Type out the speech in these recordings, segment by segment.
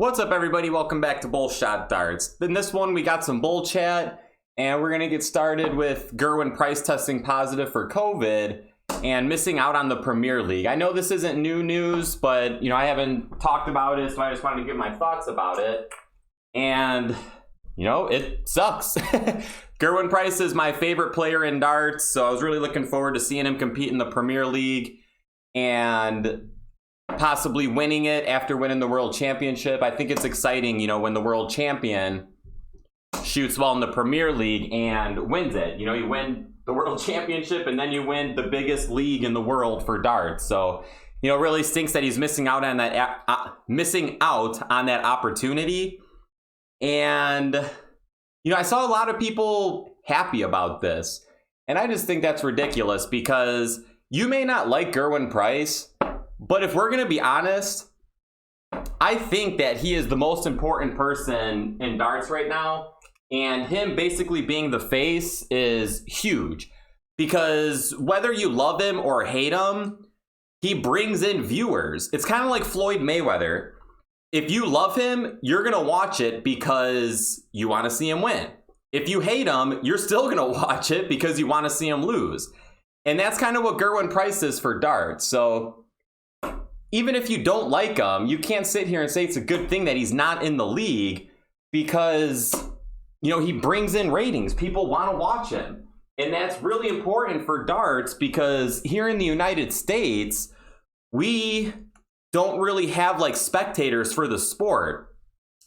What's up, everybody? Welcome back to Bullshot Darts. In this one, we got some Bullchat, and we're going to get started with Gerwen Price testing positive for COVID and missing out on the Premier League. I know this isn't new news, but, I haven't talked about it, so I just wanted to give my thoughts about it. And, it sucks. Gerwen Price is my favorite player in darts, so I was really looking forward to seeing him compete in the Premier League and possibly winning it after winning the World Championship. I think it's exciting, when the World Champion shoots well in the Premier League and wins it. You win the World Championship and then you win the biggest league in the world for darts. So, it really stinks that he's missing out on that opportunity. And, I saw a lot of people happy about this. And I just think that's ridiculous because you may not like Gerwen Price, but if we're going to be honest, I think that he is the most important person in darts right now. And him basically being the face is huge. Because whether you love him or hate him, he brings in viewers. It's kind of like Floyd Mayweather. If you love him, you're going to watch it because you want to see him win. If you hate him, you're still going to watch it because you want to see him lose. And that's kind of what Gerwen Price is for darts. So even if you don't like him, you can't sit here and say it's a good thing that he's not in the league because, he brings in ratings. People want to watch him. And that's really important for darts because here in the United States, we don't really have spectators for the sport.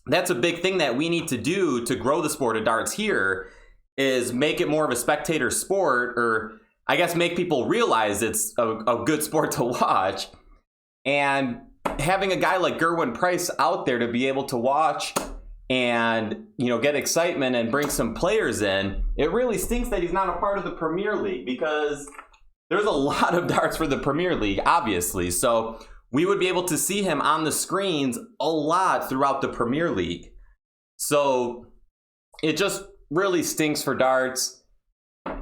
That's a big thing that we need to do to grow the sport of darts here is make it more of a spectator sport, or I guess make people realize it's a good sport to watch. And having a guy like Gerwen Price out there to be able to watch and, get excitement and bring some players in, it really stinks that he's not a part of the Premier League because there's a lot of darts for the Premier League, obviously. So we would be able to see him on the screens a lot throughout the Premier League. So it just really stinks for darts.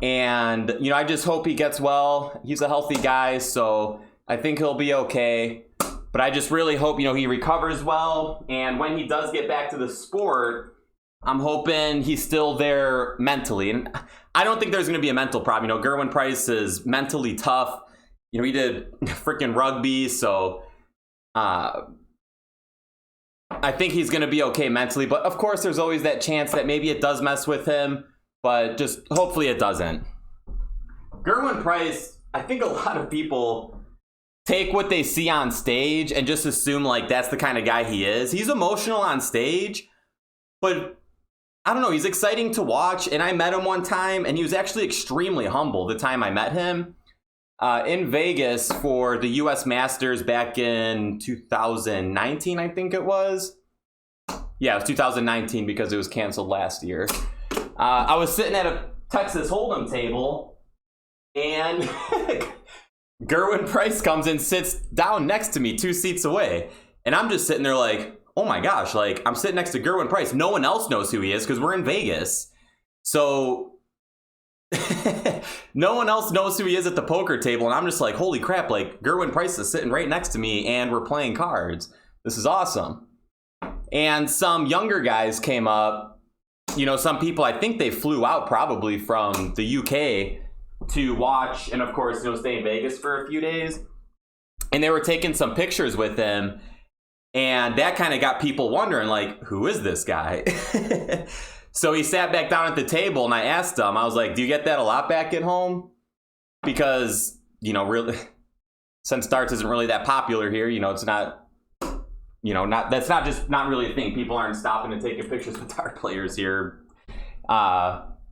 And, I just hope he gets well. He's a healthy guy, so I think he'll be okay, but I just really hope, he recovers well. And when he does get back to the sport, I'm hoping he's still there mentally. And I don't think there's going to be a mental problem. Gerwen Price is mentally tough. He did freaking rugby, so I think he's going to be okay mentally. But of course, there's always that chance that maybe it does mess with him, but just hopefully it doesn't. Gerwen Price, I think a lot of people take what they see on stage and just assume that's the kind of guy he is. He's emotional on stage, but I don't know, he's exciting to watch. And I met him one time and he was actually extremely humble the time I met him in Vegas for the US Masters back in 2019, I think it was. Yeah, it was 2019 because it was canceled last year. I was sitting at a Texas Hold'em table and Gerwen Price comes and sits down next to me 2 seats away. And I'm just sitting there oh my gosh, I'm sitting next to Gerwen Price. No one else knows who he is because we're in Vegas. So no one else knows who he is at the poker table. And I'm just holy crap, Gerwen Price is sitting right next to me and we're playing cards. This is awesome. And some younger guys came up. Some people, I think they flew out probably from the UK to watch and of course stay in Vegas for a few days, and they were taking some pictures with him, and that kind of got people wondering who is this guy? So he sat back down at the table and I asked him, I was like, do you get that a lot back at home? Because really, since darts isn't really that popular here, it's not that's not really a thing. People aren't stopping and taking pictures with dart players here.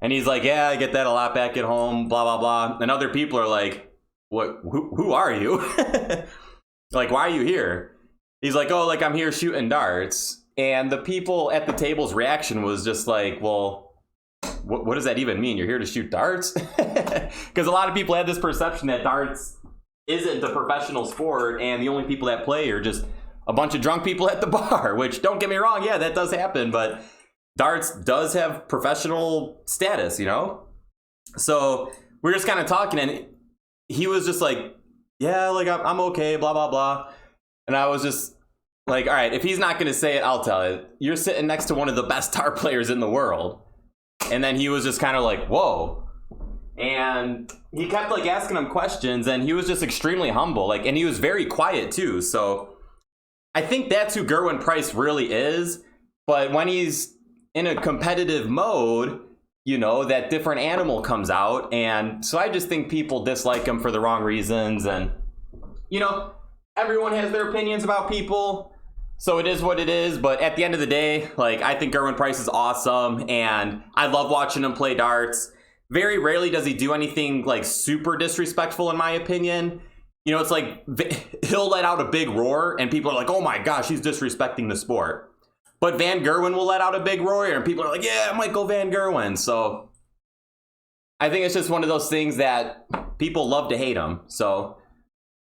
And he's like, yeah, I get that a lot back at home, blah, blah, blah. And other people are like, what? Who are you? Why are you here? He's like, oh, I'm here shooting darts. And the people at the table's reaction was just well, what does that even mean? You're here to shoot darts? Because a lot of people had this perception that darts isn't a professional sport and the only people that play are just a bunch of drunk people at the bar, which, don't get me wrong, yeah, that does happen, but darts does have professional status, So we're just kind of talking, and he was just yeah, I'm okay, blah, blah, blah. And I was just Like, all right, if he's not going to say it, I'll tell it. You're sitting next to one of the best dart players in the world. And then he was just kind of like, whoa. And he kept like asking him questions, and he was just extremely humble. Like, and he was very quiet too. So I think that's who Gerwen Price really is. But when he's in a competitive mode, you know, that different animal comes out. And so I just think people dislike him for the wrong reasons. And, you know, everyone has their opinions about people. So it is what it is. But at the end of the day, like, I think Gerwen Price is awesome. And I love watching him play darts. Very rarely does he do anything like super disrespectful, in my opinion. You know, it's like he'll let out a big roar and people are like, oh my gosh, he's disrespecting the sport. But Van Gerwen will let out a big roar and people are like, yeah, Michael Van Gerwen. So I think it's just one of those things that people love to hate him. So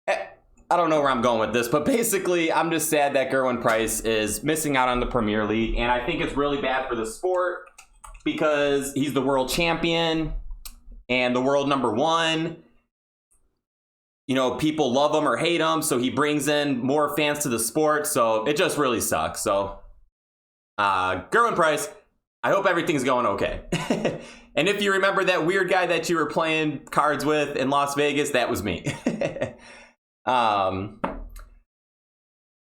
I don't know where I'm going with this, but basically I'm just sad that Gerwen Price is missing out on the Premier League. And I think it's really bad for the sport because he's the world champion and the world #1. You know, people love him or hate him, so he brings in more fans to the sport. So it just really sucks. So Gerwen Price, I hope everything's going okay. And if you remember that weird guy that you were playing cards with in Las Vegas, that was me.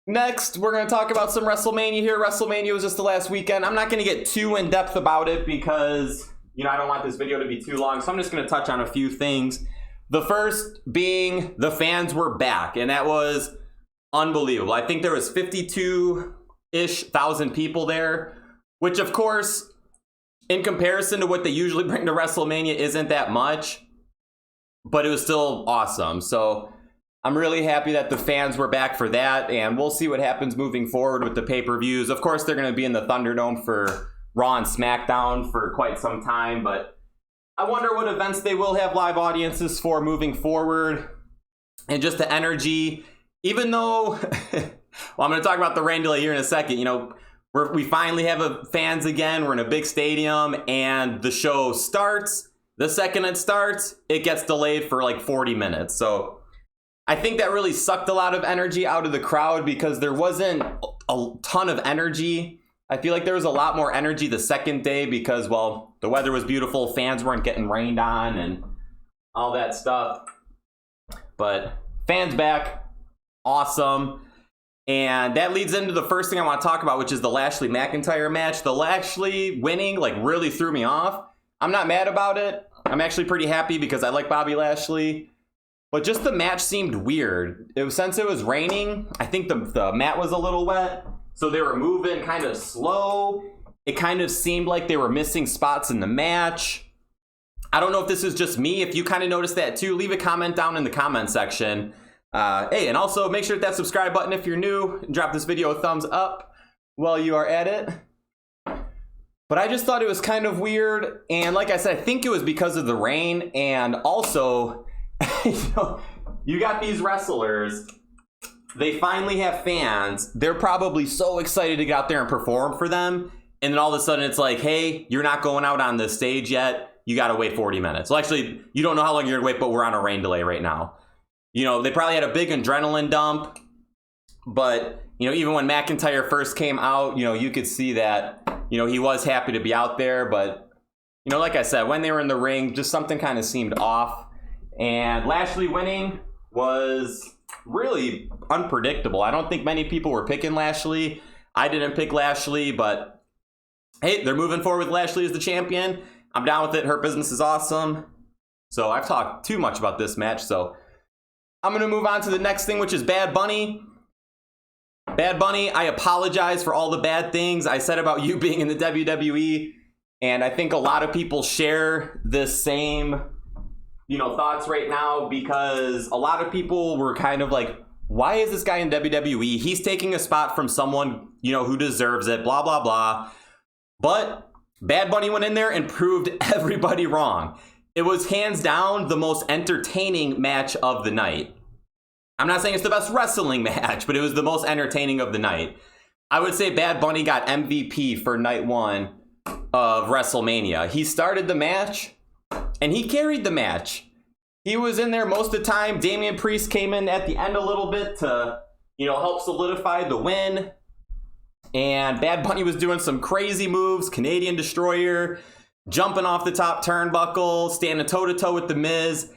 Next, we're going to talk about some Wrestlemania here. Wrestlemania was just the last weekend. I'm not going to get too in-depth about it because, you know, I don't want this video to be too long. So I'm just going to touch on a few things. The first being the fans were back, and that was unbelievable. I think there was 52-ish thousand people there, which of course, in comparison to what they usually bring to Wrestlemania, isn't that much, but it was still awesome. So I'm really happy that the fans were back for that, and we'll see what happens moving forward with the pay-per-views. Of course, they're going to be in the Thunderdome for Raw and SmackDown for quite some time, but I wonder what events they will have live audiences for moving forward. And just the energy, even though, well, I'm going to talk about the rain delay here in a second. You know, we finally have fans again. We're in a big stadium, and the show starts. The second it starts, it gets delayed for like 40 minutes. So I think that really sucked a lot of energy out of the crowd because there wasn't a ton of energy. I feel like there was a lot more energy the second day because, well, the weather was beautiful. Fans weren't getting rained on and all that stuff. But fans back, awesome. And that leads into the first thing I want to talk about, which is the Lashley-McIntyre match. The Lashley winning, like, really threw me off. I'm not mad about it. I'm actually pretty happy because I like Bobby Lashley. But just the match seemed weird. Since it was raining, I think the mat was a little wet. So they were moving kind of slow. It kind of seemed like they were missing spots in the match. I don't know if this is just me. If you kind of noticed that too, leave a comment down in the comment section. Hey, and also make sure to hit that subscribe button if you're new. And drop this video a thumbs up while you are at it. But I just thought it was kind of weird. And like I said, I think it was because of the rain. And also, you know, you got these wrestlers. They finally have fans. They're probably so excited to get out there and perform for them. And then all of a sudden it's like, hey, you're not going out on the stage yet. You got to wait 40 minutes. Well, actually, you don't know how long you're going to wait, but we're on a rain delay right now. You know, they probably had a big adrenaline dump. But, you know, even when McIntyre first came out, you know, you could see that, you know, he was happy to be out there. But, you know, like I said, when they were in the ring, just something kind of seemed off. And Lashley winning was really unpredictable. I don't think many people were picking Lashley. I didn't pick Lashley, but hey, they're moving forward with Lashley as the champion. I'm down with it. Her business is awesome. So I've talked too much about this match, so I'm going to move on to the next thing, which is Bad Bunny. Bad Bunny, I apologize for all the bad things I said about you being in the WWE, and I think a lot of people share this same, you know, thoughts right now because a lot of people were kind of like, why is this guy in WWE? He's taking a spot from someone, you know, who deserves it, blah, blah, blah. But Bad Bunny went in there and proved everybody wrong. It was hands down the most entertaining match of the night. I'm not saying it's the best wrestling match, but it was the most entertaining of the night. I would say Bad Bunny got MVP for night one of WrestleMania. He started the match and he carried the match. He was in there most of the time. Damian Priest came in at the end a little bit to, help solidify the win. And Bad Bunny was doing some crazy moves, Canadian Destroyer, jumping off the top turnbuckle, standing toe-to-toe with The Miz.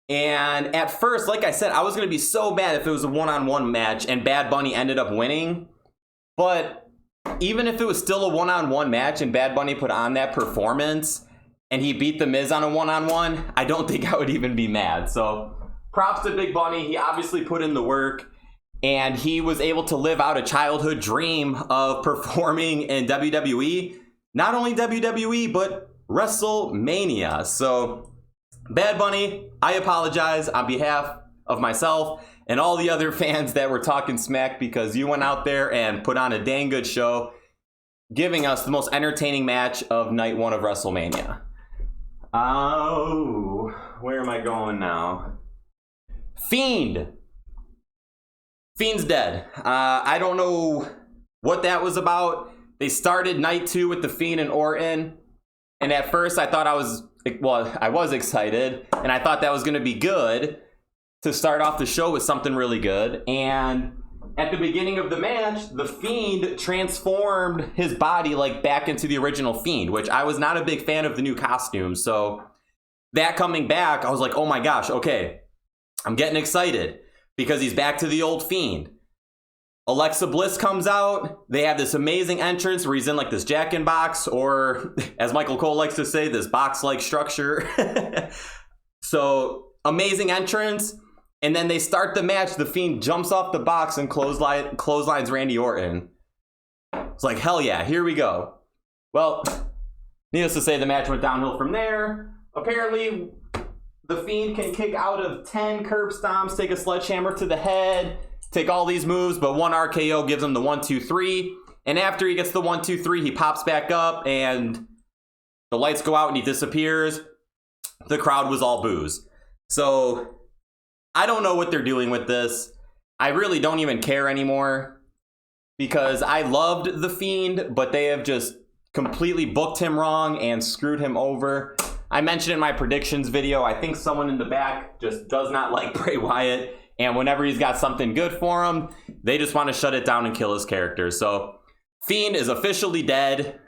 And at first, like I said, I was going to be so mad if it was a one-on-one match and Bad Bunny ended up winning. But even if it was still a one-on-one match and Bad Bunny put on that performance and he beat The Miz on a one-on-one, I don't think I would even be mad. So props to Big Bunny. He obviously put in the work. And he was able to live out a childhood dream of performing in WWE. Not only WWE, but WrestleMania. So, Bad Bunny, I apologize on behalf of myself and all the other fans that were talking smack because you went out there and put on a dang good show, giving us the most entertaining match of night one of WrestleMania. Oh, where am I going now? Fiend's dead. I don't know what that was about. They started night 2 with The Fiend and Orton. And at first I thought I was excited. And I thought that was going to be good to start off the show with something really good. And at the beginning of the match, The Fiend transformed his body like back into the original Fiend, which I was not a big fan of the new costume. So that coming back, I was like, oh my gosh, okay, I'm getting excited. Because he's back to the old Fiend. Alexa Bliss comes out. They have this amazing entrance where he's in like this jack-in-box, or as Michael Cole likes to say, this box-like structure. So amazing entrance. And then they start the match. The Fiend jumps off the box and clotheslines Randy Orton. It's like, hell yeah, here we go. Well, needless to say, the match went downhill from there. Apparently, The Fiend can kick out of 10 curb stomps, take a sledgehammer to the head, take all these moves, but one RKO gives him the 1-2-3. And after he gets the 1-2-3, he pops back up and the lights go out and he disappears. The crowd was all boos. So I don't know what they're doing with this. I really don't even care anymore because I loved The Fiend, but they have just completely booked him wrong and screwed him over. I mentioned in my predictions video, I think someone in the back just does not like Bray Wyatt. And whenever he's got something good for him, they just want to shut it down and kill his character. So Fiend is officially dead.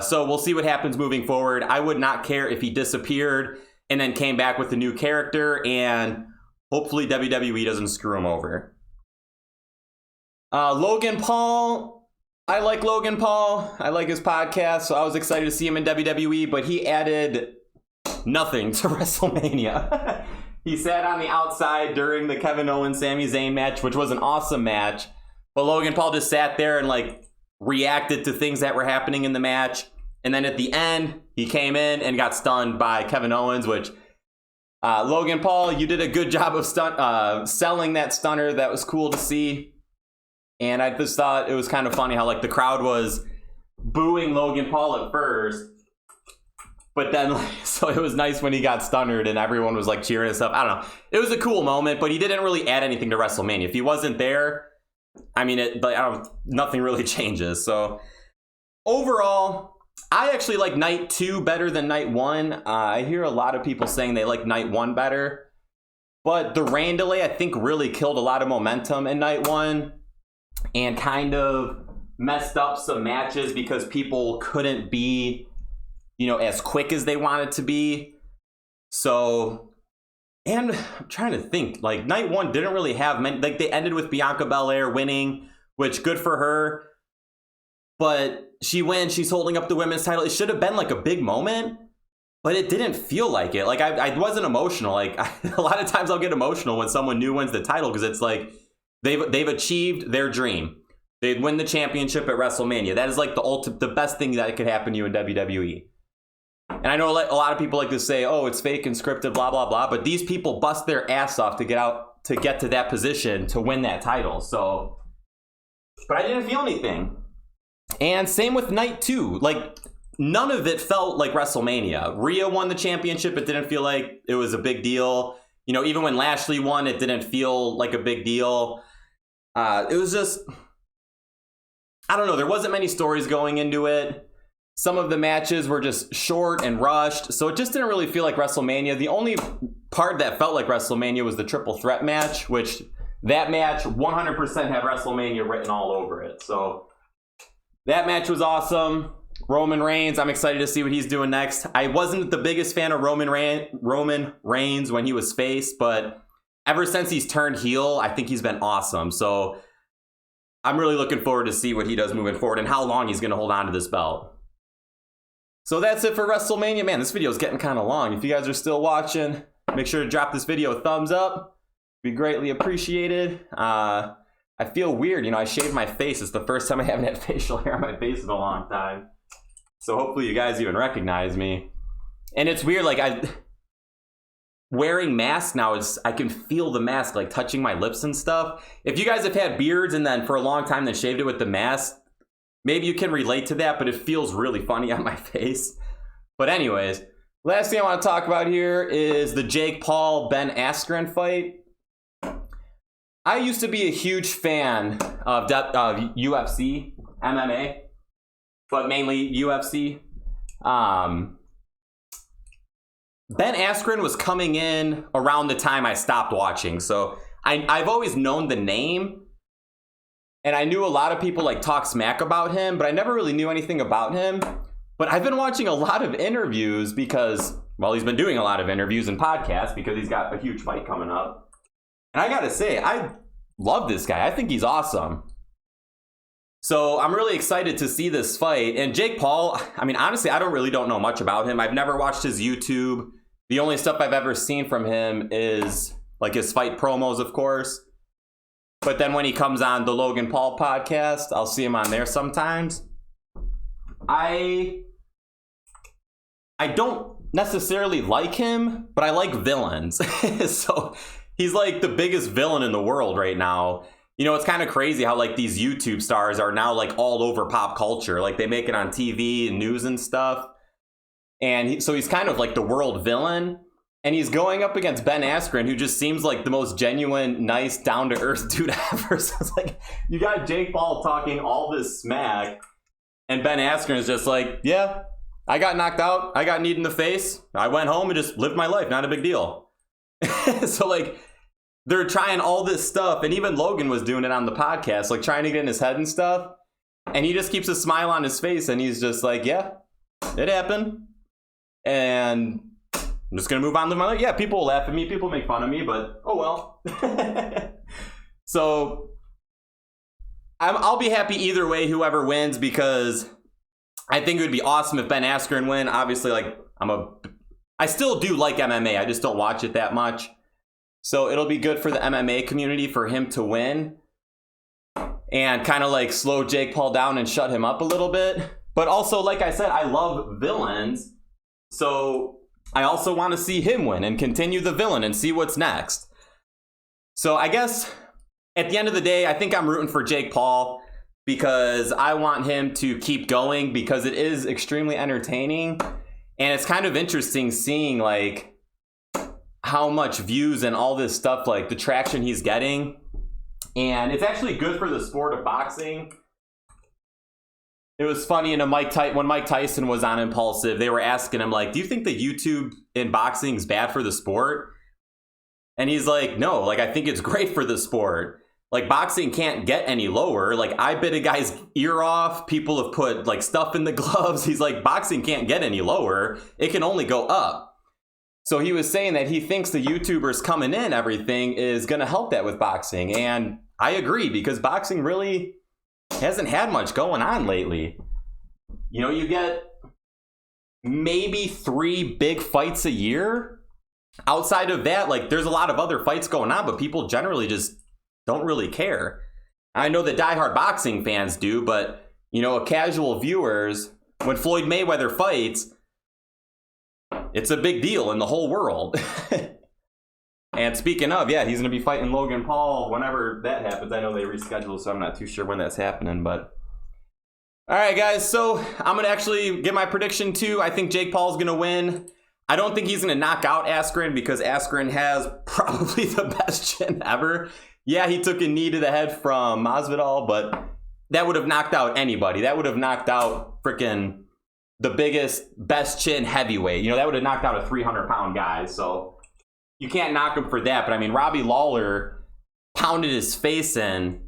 So we'll see what happens moving forward. I would not care if he disappeared and then came back with a new character. And hopefully WWE doesn't screw him over. Logan Paul. I like Logan Paul. I like his podcast. So I was excited to see him in WWE. But he added nothing to WrestleMania. He sat on the outside during the Kevin Owens Sami Zayn match, which was an awesome match. But Logan Paul just sat there and reacted to things that were happening in the match. And then at the end, he came in and got stunned by Kevin Owens, which Logan Paul, you did a good job of selling that stunner. That was cool to see. And I just thought it was kind of funny how the crowd was booing Logan Paul at first. But then, so it was nice when he got stunnered and everyone was cheering and stuff. I don't know. It was a cool moment, but he didn't really add anything to WrestleMania. If he wasn't there, nothing really changes. So overall, I actually like night 2 better than night 1. I hear a lot of people saying they like night 1 better. But the rain delay, I think, really killed a lot of momentum in night 1 and kind of messed up some matches because people couldn't be as quick as they wanted to be. So, and I'm trying to think, night 1 didn't really have many, they ended with Bianca Belair winning, which good for her. But she wins, she's holding up the women's title. It should have been a big moment, but it didn't feel like it. I wasn't emotional. A lot of times I'll get emotional when someone new wins the title because it's they've achieved their dream. They'd win the championship at WrestleMania. That is the best thing that could happen to you in WWE. And I know a lot of people like to say, oh, it's fake and scripted, blah, blah, blah. But these people bust their ass off to get to that position to win that title. So, but I didn't feel anything. And same with night 2. None of it felt like WrestleMania. Rhea won the championship. It didn't feel like it was a big deal. Even when Lashley won, it didn't feel like a big deal. It was just, I don't know. There wasn't many stories going into it. Some of the matches were just short and rushed, so it just didn't really feel like WrestleMania. The only part that felt like WrestleMania was the triple threat match, which that match 100% had Wrestlemania written all over it. So that match was awesome. Roman Reigns, I'm excited to see what he's doing next. I wasn't the biggest fan of Roman Reigns when he was face, but ever since he's turned heel, I think he's been awesome. So I'm really looking forward to see what he does moving forward and how long he's going to hold on to this belt. So that's it for WrestleMania. Man, this video is getting kind of long. If you guys are still watching, make sure to drop this video a thumbs up. Be greatly appreciated. I feel weird. You know, I shaved my face. It's the first time I haven't had facial hair on my face in a long time. So hopefully you guys even recognize me. And it's weird, like wearing masks now is, I can feel the mask like touching my lips and stuff. If you guys have had beards and then for a long time then shaved it with the mask, maybe you can relate to that, but it feels really funny on my face. But anyways, last thing I want to talk about here is the Jake Paul Ben Askren fight. I used to be a huge fan of UFC, MMA, but mainly UFC. Ben Askren was coming in around the time I stopped watching. So I've always known the name. And I knew a lot of people like talk smack about him, but I never really knew anything about him. But I've been watching a lot of interviews because, well, he's been doing a lot of interviews and podcasts because he's got a huge fight coming up. And I gotta say, I love this guy. I think he's awesome. So I'm really excited to see this fight. And Jake Paul, I mean, honestly, I don't know much about him. I've never watched his YouTube. The only stuff I've ever seen from him is like his fight promos, of course. But then when he comes on the Logan Paul podcast, I'll see him on there sometimes. I don't necessarily like him, but I like villains. So he's like the biggest villain in the world right now. You know, it's kind of crazy how like these YouTube stars are now like all over pop culture. Like they make it on TV and news and stuff. And so he's kind of like the world villain. And he's going up against Ben Askren, who just seems like the most genuine, nice, down-to-earth dude ever. So it's like, you got Jake Paul talking all this smack. And Ben Askren is just like, yeah, I got knocked out. I got kneed in the face. I went home and just lived my life. Not a big deal. So like, they're trying all this stuff. And even Logan was doing it on the podcast, like trying to get in his head and stuff. And he just keeps a smile on his face. And he's just like, yeah, it happened. And I'm just going to move on to my life. Yeah, people will laugh at me. People make fun of me, but oh well. So I'll be happy either way, whoever wins, because I think it would be awesome if Ben Askren win. Obviously, like I still do like MMA. I just don't watch it that much. So it'll be good for the MMA community for him to win and kind of like slow Jake Paul down and shut him up a little bit. But also, like I said, I love villains. So I also want to see him win and continue the villain and see what's next. So I guess at the end of the day, I think I'm rooting for Jake Paul because I want him to keep going because it is extremely entertaining. And it's kind of interesting seeing like how much views and all this stuff, like the traction he's getting. And it's actually good for the sport of boxing. It was funny when Mike Tyson was on Impulsive, they were asking him like, do you think the YouTube in boxing is bad for the sport? And he's like, no, like I think it's great for the sport. Like boxing can't get any lower. Like I bit a guy's ear off. People have put like stuff in the gloves. He's like, boxing can't get any lower. It can only go up. So he was saying that he thinks the YouTubers coming in, everything is going to help that with boxing. And I agree because boxing really hasn't had much going on lately. You know, you get maybe 3 big fights a year. Outside of that, like there's a lot of other fights going on, but people generally just don't really care. I know that diehard boxing fans do, but you know, casual viewers, when Floyd Mayweather fights, it's a big deal in the whole world. And speaking of, yeah, he's going to be fighting Logan Paul whenever that happens. I know they rescheduled, so I'm not too sure when that's happening, but all right, guys. So I'm going to actually give my prediction too. I think Jake Paul's going to win. I don't think he's going to knock out Askren because Askren has probably the best chin ever. Yeah, he took a knee to the head from Masvidal, but that would have knocked out anybody. That would have knocked out freaking the biggest, best chin heavyweight. You know, that would have knocked out a 300-pound guy. So you can't knock him for that. But I mean, Robbie Lawler pounded his face in,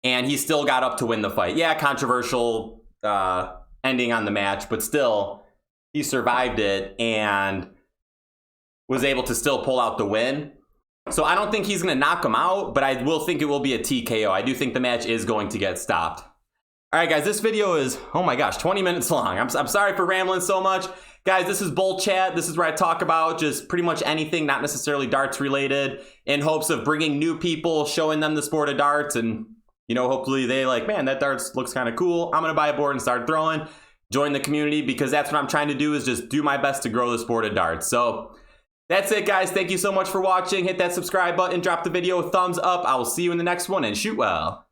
and he still got up to win the fight. Yeah, controversial ending on the match, but still, he survived it and was able to still pull out the win. So I don't think he's going to knock him out, but I will think it will be a TKO. I do think the match is going to get stopped. All right, guys, this video is, oh my gosh, 20 minutes long. I'm sorry for rambling so much. Guys, this is Bullchat. This is where I talk about just pretty much anything, not necessarily darts related, in hopes of bringing new people, showing them the sport of darts, and, you know, hopefully they like, man, that darts looks kind of cool. I'm going to buy a board and start throwing, join the community, because that's what I'm trying to do, is just do my best to grow the sport of darts. So that's it, guys. Thank you so much for watching. Hit that subscribe button, drop the video a thumbs up. I will see you in the next one, and shoot well.